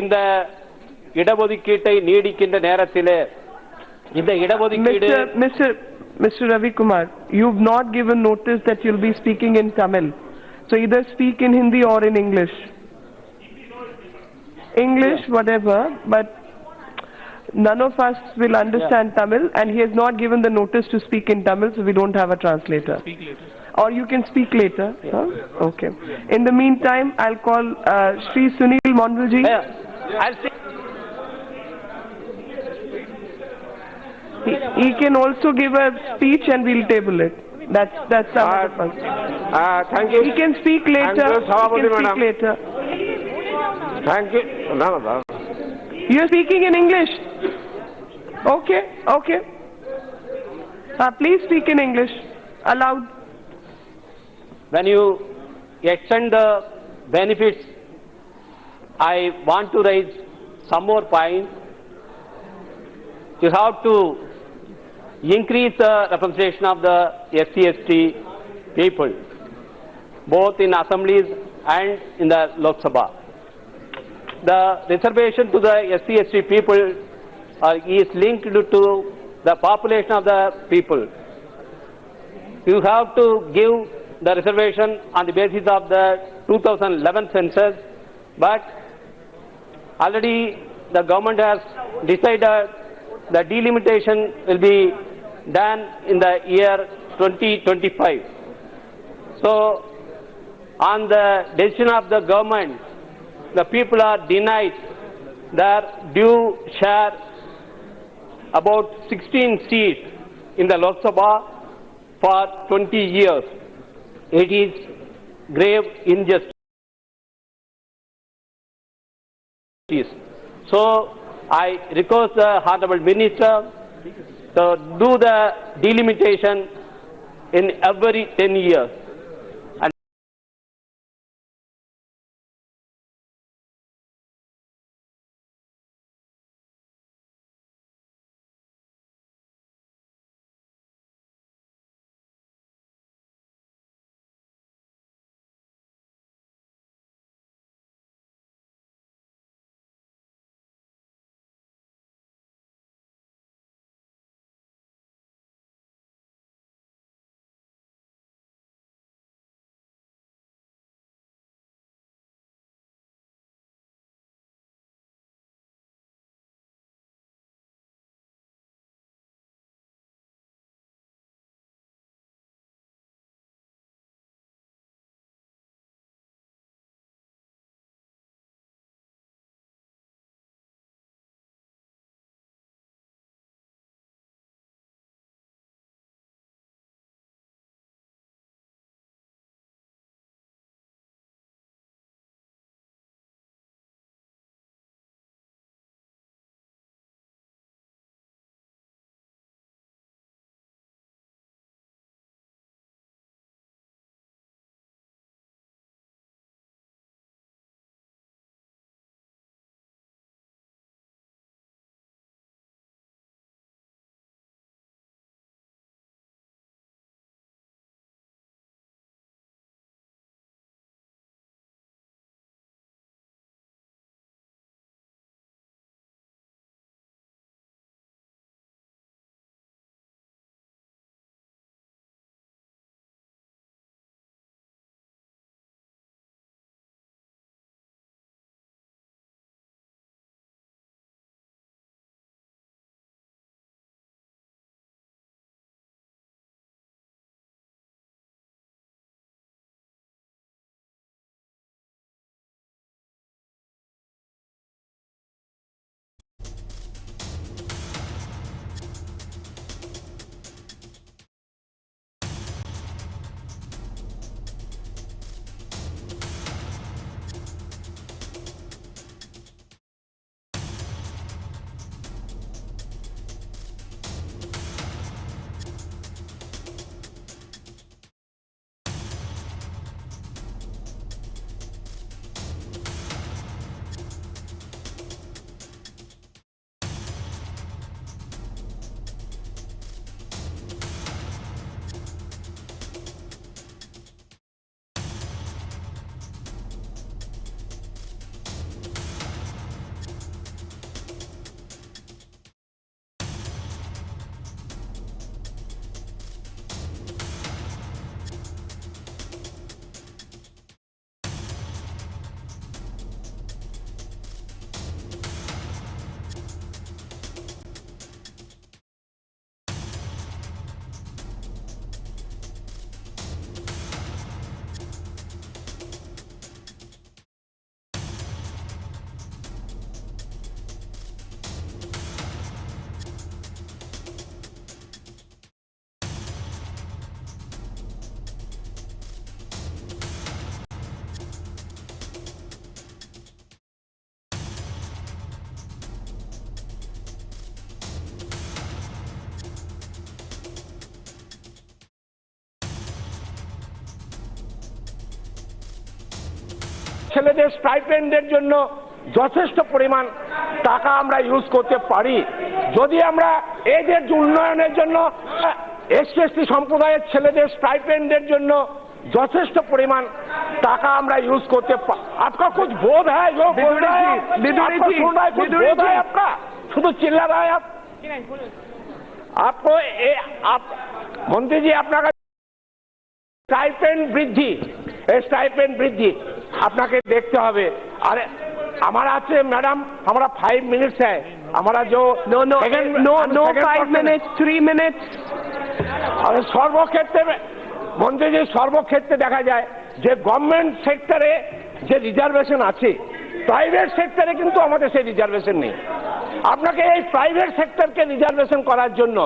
இந்த இடஒதுக்கீட்டை நீடிக்கின்ற நேரத்திலே இந்த இடஒதுக்கீடு Mr. Ravi Kumar, you've not given notice that you'll be speaking in Tamil. So either speak in Hindi or in English. English, whatever, but none of us will understand Tamil, and he has not given the notice to speak in Tamil, so we don't have a translator. Speak later. Or you can speak later. Huh? Okay. In the meantime, I'll call Shri Sunil Mondalji. I'll speak. He can also give a speech and we'll table it. That's our first. Thank you. He can speak later. He can speak later. Thank you. No. You're speaking in English. Okay. Please speak in English. Aloud. When you extend the benefits, I want to raise some more points. You have to increase the representation of the SC/ST people, both in assemblies and in the Lok Sabha. The reservation to the SC/ST people is linked to the population of the people. You have to give the reservation on the basis of the 2011 census, but already the government has decided the delimitation will be done in the year 2025. So, on the decision of the government, the people are denied their due share, about 16 seats in the Lok Sabha for 20 years. It is grave injustice. So, I request the Honorable Minister to do the delimitation in every 10 years. ছেলেদের স্টাইপেন্ডের জন্য যথেষ্ট পরিমাণ টাকা আমরা use করতে পারি যদি আমরা এদের উন্নয়নের জন্য এসসি এসটি সম্প্রদায়ের ছেলেদের স্টাইপেন্ডের জন্য যথেষ্ট পরিমাণ টাকা আমরা ইউজ করতে পারি। आपका कुछ बोध है जो बोल रहा है आपको सुन रहा है कुछ बोध है आपका শুধু চিল্লা रहा है आपको आप मंत्री जी আপনাকে স্টাইপেন্ড বৃদ্ধি আপনাকে দেখতে হবে। अरे हमारा আছে मैडम हमारा 5 मिनट्स है हमारा जो no 5 minutes 3 minutes अरे সর্বক্ষেত্রে মন্ত্রীজি সর্বক্ষেত্রে দেখা যায় যে গভর্নমেন্ট সেক্টরে যে রিজার্ভেশন আছে প্রাইভেট সেক্টরে কিন্তু আমাদের সেই রিজার্ভেশন নেই। আপনাকে এই প্রাইভেট সেক্টরকে রিজার্ভেশন করার জন্য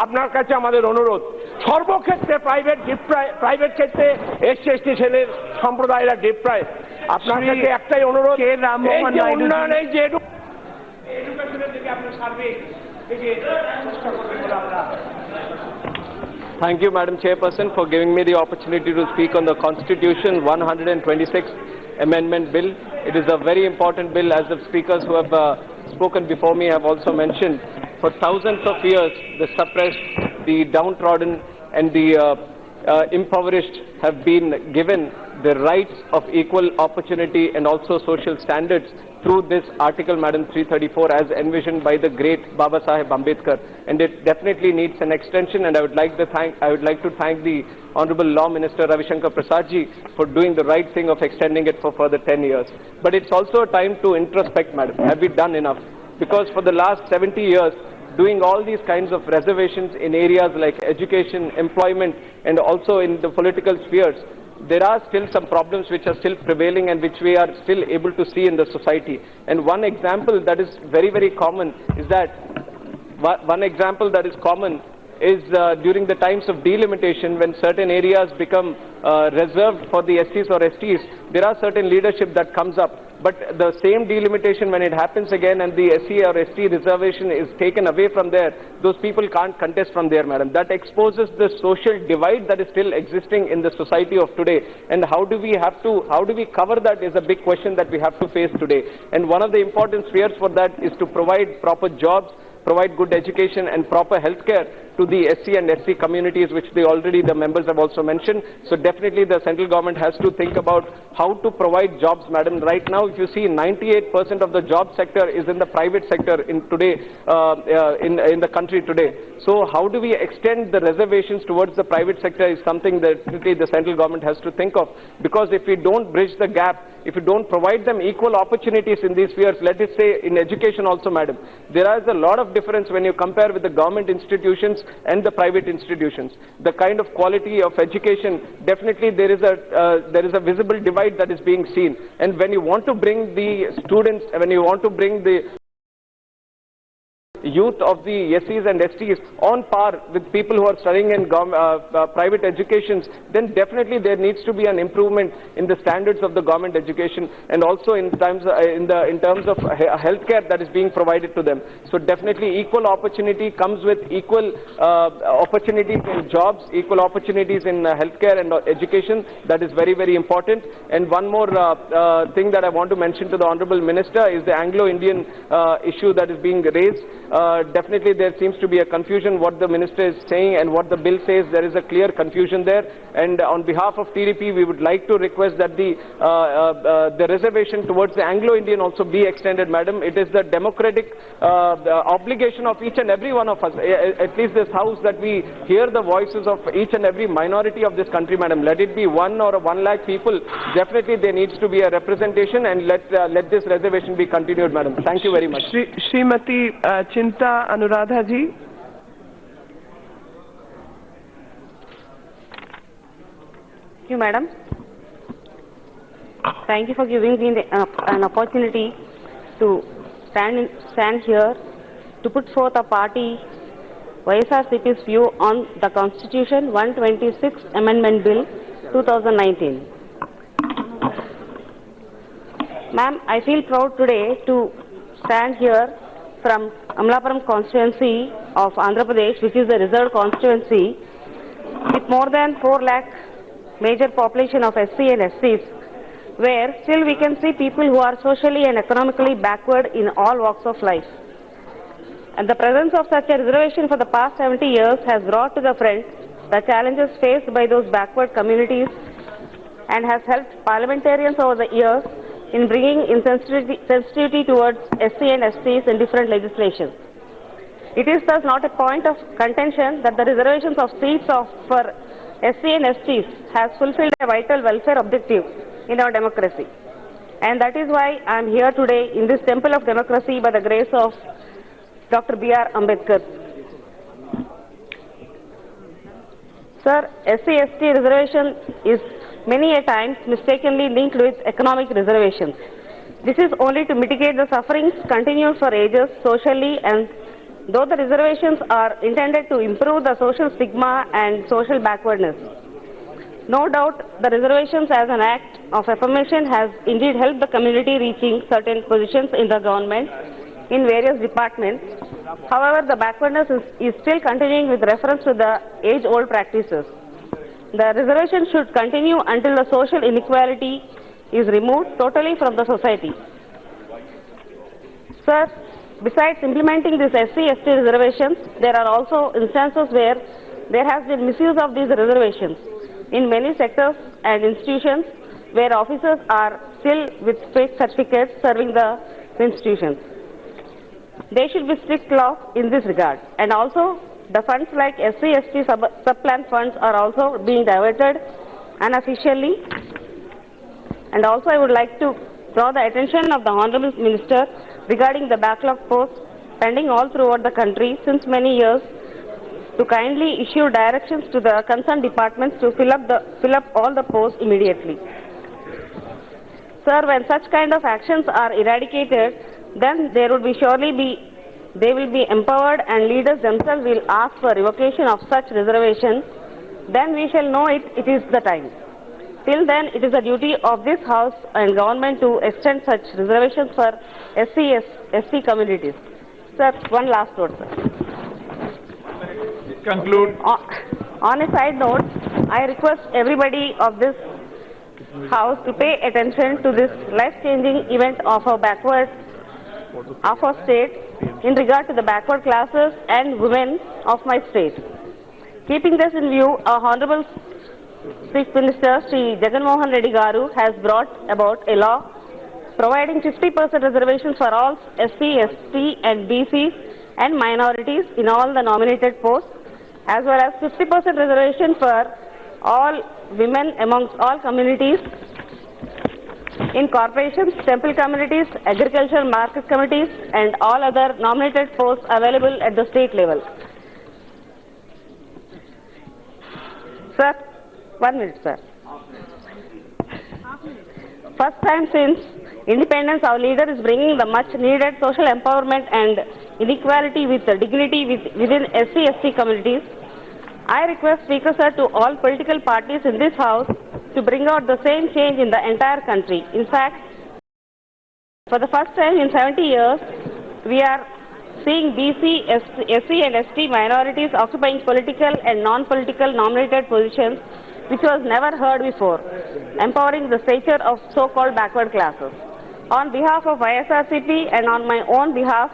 আপনার কাছে আমাদের অনুরোধ সর্বক্ষেত্রে প্রাইভেট ক্ষেত্রে এসসি এসটি ছেলের সম্প্রদায়েরা ডিপ্রাইভ। আপনার কাছে একটাই অনুরোধ এই যে উন্নয়ন এই যে এডুকেশনের দিকে আপনি সার্বিক দিকে চেষ্টা করবেন বলে আমরা। Thank you, Madam Chairperson, for giving me the opportunity to speak on the Constitution 126th Amendment Bill. It is a very important bill, as the speakers who have spoken before me have also mentioned. For thousands of years, the suppressed, the downtrodden and the impoverished have been given the rights of equal opportunity and also social standards through this article, Madam 334, as envisioned by the great Baba Saheb Ambedkar, and it definitely needs an extension. And I would like to thank the Honorable Law Minister Ravi Shankar Prasad ji for doing the right thing of extending it for further 10 years. But it's also a time to introspect, Madam. Have we done enough? Because for the last 70 years, doing all these kinds of reservations in areas like education, employment, and also in the political spheres, there are still some problems which are still prevailing and which we are still able to see in the society. And one example that is very common is during the times of delimitation, when certain areas become reserved for the SCs or STs, there are certain leadership that comes up. But the same delimitation, when it happens again and the SC or ST reservation is taken away from there, those people can't contest from there, Madam. That exposes the social divide that is still existing in the society of today. And how do we cover that is a big question that we have to face today. And one of the important spheres for that is to provide proper jobs, provide good education and proper health care to the SC and SC communities, which the members have also mentioned. So definitely the central government has to think about how to provide jobs, Madam. Right now, if you see, 98% of the job sector is in the private sector in the country today. So how do we extend the reservations towards the private sector is something that the central government has to think of. Because if we don't bridge the gap, if we don't provide them equal opportunities in these spheres, let us say in education also, Madam, there is a lot of difference when you compare with the government institutions and the private institutions. The kind of quality of education, definitely there is a visible divide that is being seen. And when you want to bring the students, when you want to bring the youth of the SCs and STs on par with people who are studying in private educations, then definitely there needs to be an improvement in the standards of the government education and also in terms of healthcare that is being provided to them. So definitely equal opportunity comes with equal opportunities in jobs, equal opportunities in healthcare and education. That is very important. And one more thing that I want to mention to the Honorable Minister is the Anglo-Indian issue that is being raised. Definitely there seems to be a confusion what the minister is saying and what the bill says. There is a clear confusion there, and on behalf of TDP we would like to request that the reservation towards the Anglo-Indian also be extended, Madam. It is the democratic obligation of each and every one of us, at least this house, that we hear the voices of each and every minority of this country, Madam. Let it be 1 or 1 lakh people, definitely there needs to be a representation, and let this reservation be continued, Madam. Thank you very much. Srimati Chinta Anuradha ji. Thank you, Madam. Thank you for giving me an opportunity to stand here to put forth a party YSRCP's view on the Constitution 126th Amendment Bill 2019. Ma'am, I feel proud today to stand here from Amlapuram constituency of Andhra Pradesh, which is a reserved constituency with more than 4 lakh major population of SC and SCs, where still we can see people who are socially and economically backward in all walks of life. And the presence of such a reservation for the past 70 years has brought to the front the challenges faced by those backward communities and has helped parliamentarians over the years in bringing in sensitivity towards SC and STs in different legislation. It is thus not a point of contention that the reservations of seats for SC and STs has fulfilled a vital welfare objective in our democracy. And that is why I am here today in this temple of democracy by the grace of Dr. B.R. Ambedkar. Sir, SC-ST reservation is many a times mistakenly linked with economic reservations. This is only to mitigate the sufferings continued for ages socially, and though the reservations are intended to improve the social stigma and social backwardness. No doubt the reservations as an act of affirmation has indeed helped the community reaching certain positions in the government in various departments. However, the backwardness is still continuing with reference to the age-old practices. The reservation should continue until the social inequality is removed totally from the society. Sir, besides implementing these SC-ST reservations, there are also instances where there has been misuse of these reservations in many sectors and institutions where officers are still with fake certificates serving the institutions. There should be strict law in this regard, and also the funds like SC-ST sub-plan funds are also being diverted unofficially. And also I would like to draw the attention of the Honorable Minister regarding the backlog posts pending all throughout the country since many years to kindly issue directions to the concerned departments to fill up all the posts immediately. Sir, when such kind of actions are eradicated, then they will be empowered and leaders themselves will ask for revocation of such reservation. Then we shall know it is the time. Till then, it is the duty of this House and government to extend such reservations for SC communities. Sir, one last word, sir. Conclude. On a side note, I request everybody of this House to pay attention to this life-changing event of our state in regard to the backward classes and women of my state. Keeping this in view, our Honorable Chief Minister Sri Jagan Mohan Reddy Garu has brought about a law providing 50% reservations for all SC, ST and BCs and minorities in all the nominated posts, as well as 50% reservation for all women amongst all communities in corporations, temple communities, agricultural market committees and all other nominated posts available at the state level. Sir, 1 minute, sir. First time since independence, our leader is bringing the much needed social empowerment and inequality with dignity within SC-ST communities. I request Speaker Sir to all political parties in this House to bring out the same change in the entire country. In fact, for the first time in 70 years, we are seeing BC, SC and ST minorities occupying political and non-political nominated positions, which was never heard before, empowering the stature of so-called backward classes. On behalf of ISRCP and on my own behalf,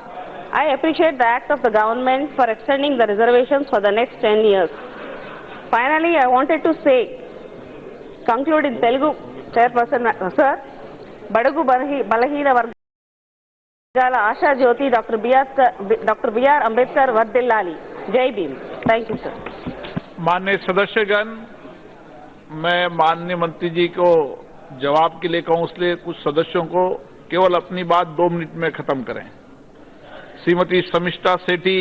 I appreciate the act of the government for extending the reservations for the next 10 years. Finally, I wanted to conclude in Telugu, Chairperson, Sir, Badagu Balahina Vargala Asha Jyoti Dr. B.R. Ambedkar Vardillali. Jai Bhim. Thank you, sir. माननीय सदस्यगण, मैं माननीय मंत्री जी को जवाब के लिए कहूं, इसलिए कुछ सदस्यों को केवल अपनी बात 2 मिनट में खत्म करें। श्रीमती शमिष्ठा सेठी